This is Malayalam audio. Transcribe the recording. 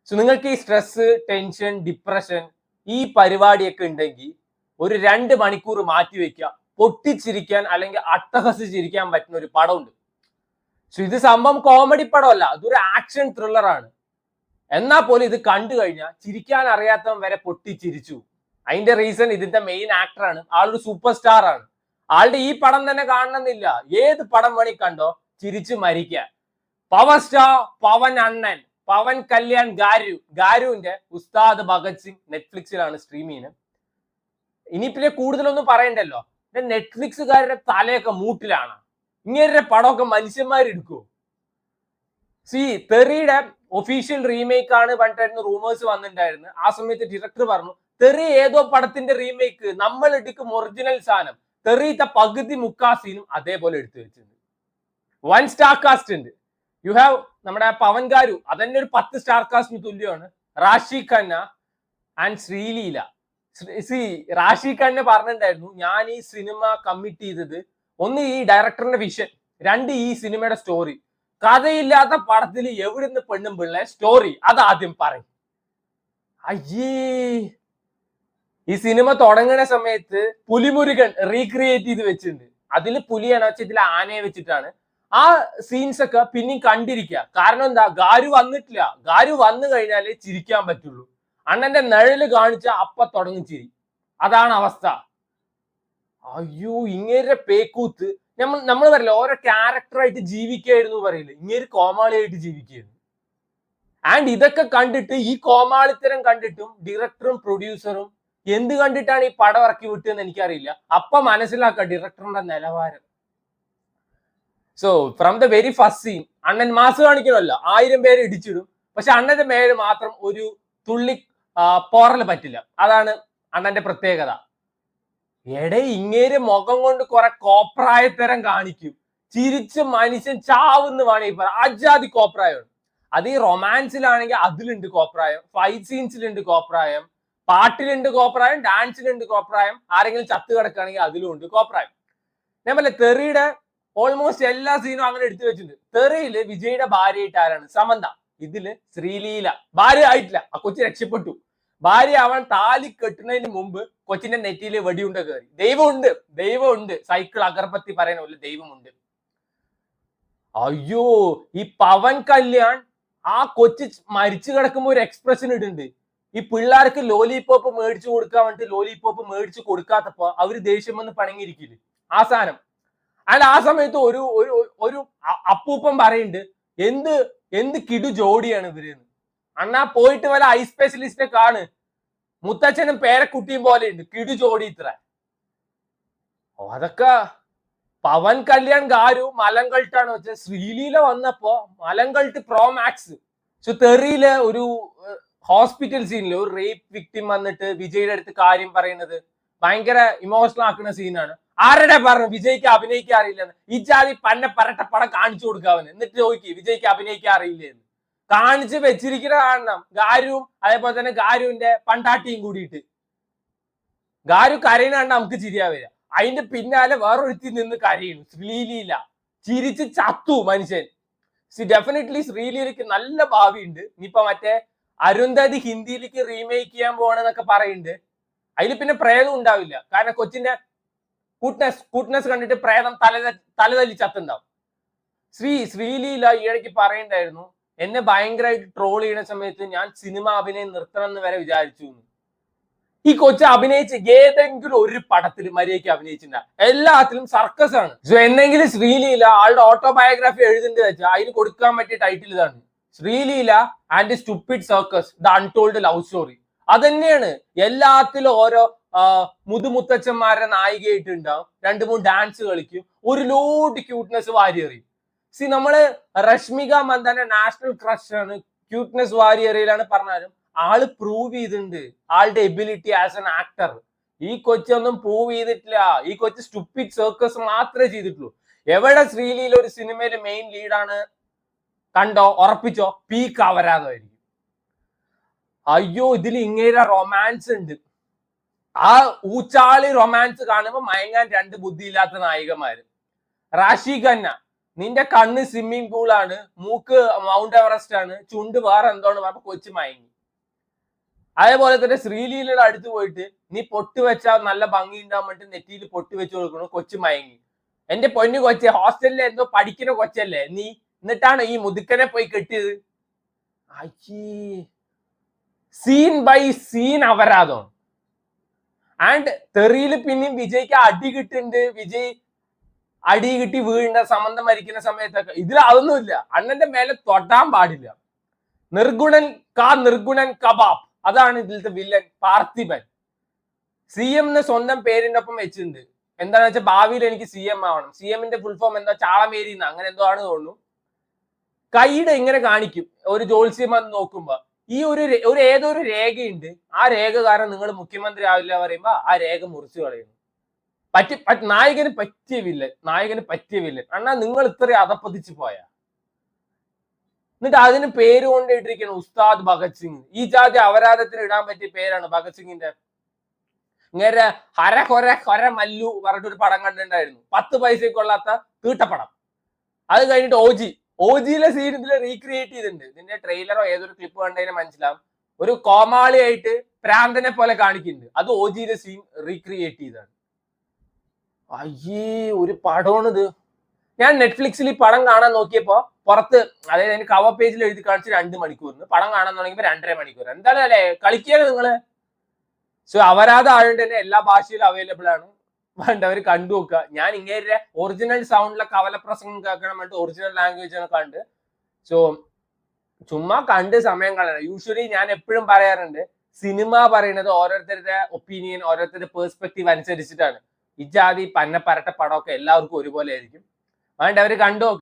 സോ നിങ്ങൾക്ക് ഈ സ്ട്രെസ്, ടെൻഷൻ, ഡിപ്രഷൻ ഈ പരിപാടിയൊക്കെ ഉണ്ടെങ്കിൽ ഒരു 2 മണിക്കൂർ മാറ്റി വെക്കുക. പൊട്ടിച്ചിരിക്കാൻ അല്ലെങ്കിൽ അട്ടഹസിച്ചിരിക്കാൻ പറ്റുന്ന ഒരു പടമുണ്ട്. സോ ഇത് സംഭവം കോമഡി പടമല്ല, ഇതൊരു ആക്ഷൻ ത്രില്ലർ ആണ്. എന്നാൽ പോലും ഇത് കണ്ടു കഴിഞ്ഞാൽ ചിരിക്കാൻ അറിയാത്തവൻ വരെ പൊട്ടിച്ചിരിച്ചു. അതിന്റെ റീസൺ ഇതിന്റെ മെയിൻ ആക്ടറാണ്. ആളൊരു സൂപ്പർ സ്റ്റാർ ആണ്. ആളുടെ ഈ പടം തന്നെ കാണണമെന്നില്ല, ഏത് പടം വേണി കണ്ടോ ചിരിച്ചു മരിക്കുക. പവർ സ്റ്റാർ പവൻ അണ്ണൻ, പവൻ കല്യാൺ ഗാരുവിന്റെ ഉസ്താദ് ഭഗത് സിംഗ് നെറ്റ്ഫ്ലിക്സിലാണ് സ്ട്രീം ചെയ്യുന്നത്. ഇനി പിന്നെ കൂടുതലൊന്നും പറയണ്ടല്ലോ, നെറ്റ്ഫ്ലിക്സുകാരുടെ തലയൊക്കെ മൂട്ടിലാണ്. ഇങ്ങനെ പടമൊക്കെ മനുഷ്യന്മാരെടുക്കുവോ? തെറിയുടെ ഒഫീഷ്യൽ റീമേക്ക് ആണ് പറഞ്ഞിട്ടായിരുന്നു റൂമേഴ്സ് വന്നിട്ടുണ്ടായിരുന്നു. ആ സമയത്ത് ഡയറക്ടർ പറഞ്ഞു തെറി ഏതോ പടത്തിന്റെ റീമേക്ക്, നമ്മൾ എടുക്കും ഒറിജിനൽ സാധനം. തെറിയുടെ പകുതി മുക്കാ സീനും അതേപോലെ എടുത്തു വെച്ചിട്ടുണ്ട്. 1 സ്റ്റാർ കാസ്റ്റ് ഉണ്ട്. യു ഹാവ് നമ്മുടെ പവൻ ഗാരു, അതന്നെ ഒരു 10 സ്റ്റാർ കാസ്റ്റിന് തുല്യമാണ്. റാഷി ഖന്ന ആൻഡ് ശ്രീലീല. റാഷി ഖന്ന പറഞ്ഞിട്ടുണ്ടായിരുന്നു, ഞാൻ ഈ സിനിമ കമ്മിറ്റ് ചെയ്തത് ഒന്ന് ഈ ഡയറക്ടറിന്റെ വിഷൻ, 2 ഈ സിനിമയുടെ സ്റ്റോറി. കഥയില്ലാത്ത പടത്തിൽ എവിടുന്ന് പെണ്ണും പിള്ളേ സ്റ്റോറി അതാദ്യം പറയും. അയ്യേ, ഈ സിനിമ തുടങ്ങുന്ന സമയത്ത് പുലിമുരുകൻ റീക്രിയേറ്റ് ചെയ്ത് വെച്ചിട്ടുണ്ട്. അതിൽ പുലിയാണ് വെച്ചാൽ ഇതിൽ ആനയെ വെച്ചിട്ടാണ്. ആ സീൻസ് ഒക്കെ പിന്നെയും കണ്ടിരിക്കുക. കാരണം എന്താ, ഗാരു വന്നിട്ടില്ല. ഗാരു വന്നു കഴിഞ്ഞാലേ ചിരിക്കാൻ പറ്റുള്ളൂ. അണ്ണന്റെ നിഴല് കാണിച്ച അപ്പ തുടങ്ങും ചിരി. അതാണ് അവസ്ഥ. അയ്യോ, ഇങ്ങനെ പേക്കൂത്ത്. നമ്മൾ പറയില്ല ഓരോ ക്യാരക്ടറായിട്ട് ജീവിക്കായിരുന്നു പറയില്ല, ഇങ്ങനെ കോമാളിയായിട്ട് ജീവിക്കുകയായിരുന്നു. ആൻഡ് ഇതൊക്കെ കണ്ടിട്ട്, ഈ കോമാളിത്തരം കണ്ടിട്ടും ഡയറക്ടറും പ്രൊഡ്യൂസറും എന്ത് കണ്ടിട്ടാണ് ഈ പടം ഇറക്കി വിട്ടതെന്ന് എനിക്കറിയില്ല. അപ്പൊ മനസ്സിലാക്കുക ഡയറക്ടറിന്റെ നിലവാരം. So from the very first scene അണ്ണൻ മാസ് കാണിക്കണമല്ലോ, 1000 പേര് ഇടിച്ചിടും. പക്ഷെ അണ്ണന്റെ മേല് മാത്രം ഒരു തുള്ളി പോറൽ പറ്റില്ല. അതാണ് അണ്ണന്റെ പ്രത്യേകത. എടേ, ഇങ്ങേര് മുഖം കൊണ്ട് കുറെ കോപ്രായത്തരം കാണിക്കും. ചിരിച്ച് മനുഷ്യൻ ചാവുന്ന് വേണമെങ്കിൽ പറയാം. അജാതി കോപ്രായമാണ്. അത് ഈ റൊമാൻസിലാണെങ്കിൽ അതിലുണ്ട് കോപ്രായം, ഫൈറ്റ് സീൻസിലുണ്ട് കോപ്രായം, പാട്ടിലുണ്ട് കോപ്രായം, ഡാൻസിലുണ്ട് കോപ്രായം, ആരെങ്കിലും ചത്ത് കിടക്കുകയാണെങ്കിൽ അതിലും ഉണ്ട് കോപ്രായം. ഞാൻ പറഞ്ഞ തെറിയുടെ ഓൾമോസ്റ്റ് എല്ലാ സീനും അങ്ങനെ എടുത്തു വെച്ചിട്ടുണ്ട്. തെറിയില് വിജയുടെ ഭാര്യയായിട്ട് ആരാണ്? സമന്ത. ഇതില് ശ്രീലീല. ഭാര്യ ആയിട്ടില്ല, ആ കൊച്ചു രക്ഷപ്പെട്ടു. ഭാര്യ അവൻ താലി കെട്ടുന്നതിന് മുമ്പ് കൊച്ചിന്റെ നെറ്റിയില് വെടിയുണ്ട കയറി. ദൈവമുണ്ട്. സൈക്കിൾ അഗർബത്തി പറയുന്ന പോലെ ദൈവമുണ്ട്. അയ്യോ, ഈ പവൻ കല്യാൺ ആ കൊച്ചു മരിച്ചു കിടക്കുമ്പോ ഒരു എക്സ്പ്രഷൻ ഇടുന്നുണ്ട്. ഈ പിള്ളേർക്ക് ലോലിപോപ്പ് മേടിച്ചു കൊടുക്കാൻ വേണ്ടിട്ട് ലോലിപോപ്പ് മേടിച്ചു കൊടുക്കാത്തപ്പോ അവര് ദേഷ്യം വന്ന് പണങ്ങിയിരിക്കില്ലേ, ആ സാധനം. അല്ല, ആ സമയത്ത് ഒരു ഒരു അപ്പൂപ്പൻ പറയുന്നുണ്ട്, എന്ത് കിടു ജോഡിയാണ് ഇവരെന്ന്. അണ്ണാ പോയിട്ട് വല്ല ഐ സ്പെഷ്യലിസ്റ്റിനെ കാണ്, മുത്തച്ഛനും പേരക്കുട്ടിയും പോലെ ഉണ്ട്, കിടു ജോഡി ഇത്ര. അതൊക്കെ പവൻ കല്യാൺ ഗാരു മലങ്കൾട്ടാണ് വെച്ചാൽ. ശ്രീലീല വന്നപ്പോ മലങ്കൾട്ട് പ്രോ മാക്സ്. സോ തെറിയില് ഒരു ഹോസ്പിറ്റൽ സീനില് ഒരു റേപ്പ് വിക്ടിം വന്നിട്ട് വിജയുടെ അടുത്ത് കാര്യം പറയുന്നത് ഭയങ്കര ഇമോഷണൽ ആക്കുന്ന സീനാണ്. ആരുടെ പറഞ്ഞു വിജയ്ക്ക് അഭിനയിക്കാൻ അറിയില്ലെന്ന്? ഈ ജാതി പറട്ട പടം കാണിച്ചു കൊടുക്കാവുന്ന, എന്നിട്ട് ചോദിക്കും വിജയ്ക്ക് അഭിനയിക്കാൻ അറിയില്ലെന്ന്. കാണിച്ച് വെച്ചിരിക്കുന്ന കാണണം. ഗാരുവും അതേപോലെ തന്നെ ഗാരുവിന്റെ പണ്ടാട്ടിയും കൂടിയിട്ട്. ഗാരു കരയുന്ന നമുക്ക് ചിരിയാ വരിക. അതിന്റെ പിന്നാലെ വേറൊരുത്തി നിന്ന് കരയുന്നു. ശ്രീലീല ചിരിച്ച് ചത്തു മനുഷ്യൻ. ഡെഫിനറ്റ്ലി ശ്രീലീലയ്ക്ക് നല്ല ഭാവിയുണ്ട്. ഇനിയിപ്പോ മറ്റേ അരുന്ധതി ഹിന്ദിയിലേക്ക് റീമേക്ക് ചെയ്യാൻ പോകണമെന്നൊക്കെ പറയുന്നുണ്ട്. അതിൽ പിന്നെ പ്രേതം ഉണ്ടാവില്ല. കാരണം കൊച്ചിന്റെ കൂട്ട്നെസ് കണ്ടിട്ട് പ്രേതം തലതല്ലി ചത്തുണ്ടാവും. ശ്രീലീല ഈയിടയ്ക്ക് പറയണ്ടായിരുന്നു, എന്നെ ഭയങ്കരമായിട്ട് ട്രോൾ ചെയ്യുന്ന സമയത്ത് ഞാൻ സിനിമ അഭിനയം നിർത്തണം എന്ന് വരെ വിചാരിച്ചു. ഈ കൊച്ചു അഭിനയിച്ച് ഏതെങ്കിലും ഒരു പടത്തിൽ മര്യാദയ്ക്ക് അഭിനയിച്ചിട്ടുണ്ട? എല്ലാത്തിലും സർക്കസ് ആണ്. സോ എന്നെങ്കിലും ശ്രീലീല ആളുടെ ഓട്ടോബയോഗ്രാഫി എഴുതുന്നത് വെച്ചാൽ അതിന് കൊടുക്കാൻ പറ്റിയ ടൈറ്റിൽ ഇതാണ്, Sreeleela and stupid circus the untold love story. അതന്നെയാണ്. എല്ലാത്തിലും ഓരോ മുതുമുത്തച്ഛന്മാരുടെ നായികയായിട്ടുണ്ടാവും, 2-3 ഡാൻസ് കളിക്കും, ഒരു ലോഡ് ക്യൂട്ട്നെസ് വാരിയെറിയും. നമ്മള് രശ്മിക മന്ദാന നാഷണൽ ക്രഷ് ആണ്, ക്യൂട്ട്നെസ് വാരിയെറിയിലാണ് പറഞ്ഞാലും ആള് പ്രൂവ് ചെയ്തിട്ടുണ്ട് ആളുടെ എബിലിറ്റി ആസ് എൻ ആക്ടർ. ഈ കൊച്ചൊന്നും പ്രൂവ് ചെയ്തിട്ടില്ല. ഈ കൊച്ച് സ്റ്റുപ്പിഡ് സർക്കസ് മാത്രമേ ചെയ്തിട്ടുള്ളൂ. എവിടെ ശ്രീലീല ഒരു സിനിമയില് മെയിൻ ലീഡാണ് കണ്ടോ, ഉറപ്പിച്ചോ, പീക്ക് അവരാതായിരിക്കും. അയ്യോ, ഇതിൽ ഇങ്ങനെ റൊമാൻസ് ഉണ്ട്. ആ ഊച്ചാളി റൊമാൻസ് കാണുമ്പോ മയങ്ങാൻ 2 ബുദ്ധിയില്ലാത്ത നായികമാര്. റാഷി ഖന്ന നിന്റെ കണ്ണ് സ്വിമ്മിംഗ് പൂളാണ്, മൂക്ക് മൗണ്ട് എവറസ്റ്റ് ആണ്, ചുണ്ട് വേറെ എന്തോന്ന് പറഞ്ഞ കൊച്ചു മയങ്ങി. അതേപോലെ തന്നെ ശ്രീലീലയുടെ അടുത്ത് പോയിട്ട് നീ പൊട്ട് വെച്ചാൽ നല്ല ഭംഗി ഉണ്ടാകാൻ വേണ്ടി നെറ്റിയിൽ പൊട്ട് വെച്ച് കൊടുക്കണു, കൊച്ചു മയങ്ങി. എന്റെ പൊന്നു കൊച്ചെ, ഹോസ്റ്റലിൽ എന്തോ പഠിക്കുന്ന കൊച്ചല്ലേ നീ, എന്നിട്ടാണ് ഈ മുതുക്കനെ പോയി കെട്ടിയത്. സീൻ ബൈ സീൻ അപരാധം. ആൻഡ് തെറിയിൽ പിന്നെയും വിജയ്ക്ക് അടി കിട്ടുന്നുണ്ട്, വിജയ് അടി കിട്ടി വീഴുന്ന സംബന്ധം മരിക്കുന്ന സമയത്തൊക്കെ. ഇതിൽ അതൊന്നുമില്ല, അണ്ണന്റെ മേലെ തൊടാൻ പാടില്ല. നിർഗുണൻ കബാബ്, അതാണ് ഇതിലത്തെ വില്ലൻ പാർത്ഥിപൻ. CM സ്വന്തം പേരിന്റെ ഒപ്പം വെച്ചിട്ടുണ്ട്. എന്താണെന്ന് വെച്ചാൽ ഭാവിയിൽ എനിക്ക് CM ആവണം. CM-ന്റെ ഫുൾ ഫോം എന്താ, ചാളമേരി അങ്ങനെ എന്തോ ആണ് തോന്നുന്നു. കൈയുടെ ഇങ്ങനെ കാണിക്കും ഒരു ജോത്സ്യം വന്ന് നോക്കുമ്പോ. ഈ ഒരു ഏതോ ഒരു രേഖയുണ്ട്, ആ രേഖ കാരണം നിങ്ങൾ മുഖ്യമന്ത്രി ആവില്ല പറയുമ്പോ ആ രേഖ മുറിച്ചു കളയുന്നു. നായകന് പറ്റിയ വില്ലൻ അണ്ണാ, നിങ്ങൾ ഇത്രയും അധപ്പതിച്ചു പോയാ. എന്നിട്ട് അതിന് പേര് കൊണ്ട് ഇട്ടിരിക്കുന്നു ഉസ്താദ് ഭഗത് സിംഗ്. ഈ ജാതി അപരാധത്തിന് ഇടാൻ പറ്റിയ പേരാണ് ഭഗത് സിംഗിന്റെ. ഇങ്ങനെ ഹര മല്ലു പറഞ്ഞിട്ടൊരു പടം കണ്ടിട്ടുണ്ടായിരുന്നു, 10 പൈസ കൊള്ളാത്ത തീട്ടപ്പടം. അത് കഴിഞ്ഞിട്ട് OGയിലെ സീൻ ഇതിൽ റീക്രിയേറ്റ് ചെയ്തിട്ടുണ്ട്. ഇതിന്റെ ട്രെയിലറോ ഏതൊരു ക്ലിപ്പ് കണ്ടതിന് മനസ്സിലാവും. ഒരു കോമാളിയായിട്ട് പ്രാന്തനെ പോലെ കാണിക്കുന്നുണ്ട്. അത് OGയിലെ സീൻ റീക്രിയേറ്റ് ചെയ്താണ്. ഒരു പടമാണിത്. ഞാൻ നെറ്റ്ഫ്ലിക്സിൽ ഈ പടം കാണാൻ നോക്കിയപ്പോ പുറത്ത്, അതായത് അതിന് കവർ പേജിൽ എഴുതി കാണിച്ച് 2 മണിക്കൂറിന്, പടം കാണാൻ തുടങ്ങിയപ്പോ 2.5 മണിക്കൂർ. എന്തായാലും അല്ലേ കളിക്കുക നിങ്ങള്. സോ അപരാധ ആയതുകൊണ്ട് തന്നെ എല്ലാ ഭാഷയിലും അവൈലബിൾ ആണ്, വേണ്ടവർ കണ്ടു നോക്കുക. ഞാൻ ഇങ്ങനെ ഒറിജിനൽ സൗണ്ടിലെ കവലപ്രസംഗം കേൾക്കണം വേണ്ടി ഒറിജിനൽ ലാംഗ്വേജ് ആണ് കണ്ട്. സോ ചുമ്മാ കണ്ട് സമയം കളയണം. യൂഷ്വലി ഞാൻ എപ്പോഴും പറയാറുണ്ട്, സിനിമ പറയുന്നത് ഓരോരുത്തരുടെ ഒപ്പീനിയൻ, ഓരോരുത്തരുടെ പേഴ്സ്പെക്റ്റീവ് അനുസരിച്ചിട്ടാണ്. ഇജാതി പരട്ട പടമൊക്കെ എല്ലാവർക്കും ഒരുപോലെ ആയിരിക്കും. വേണ്ടവർ കണ്ടു നോക്കുക.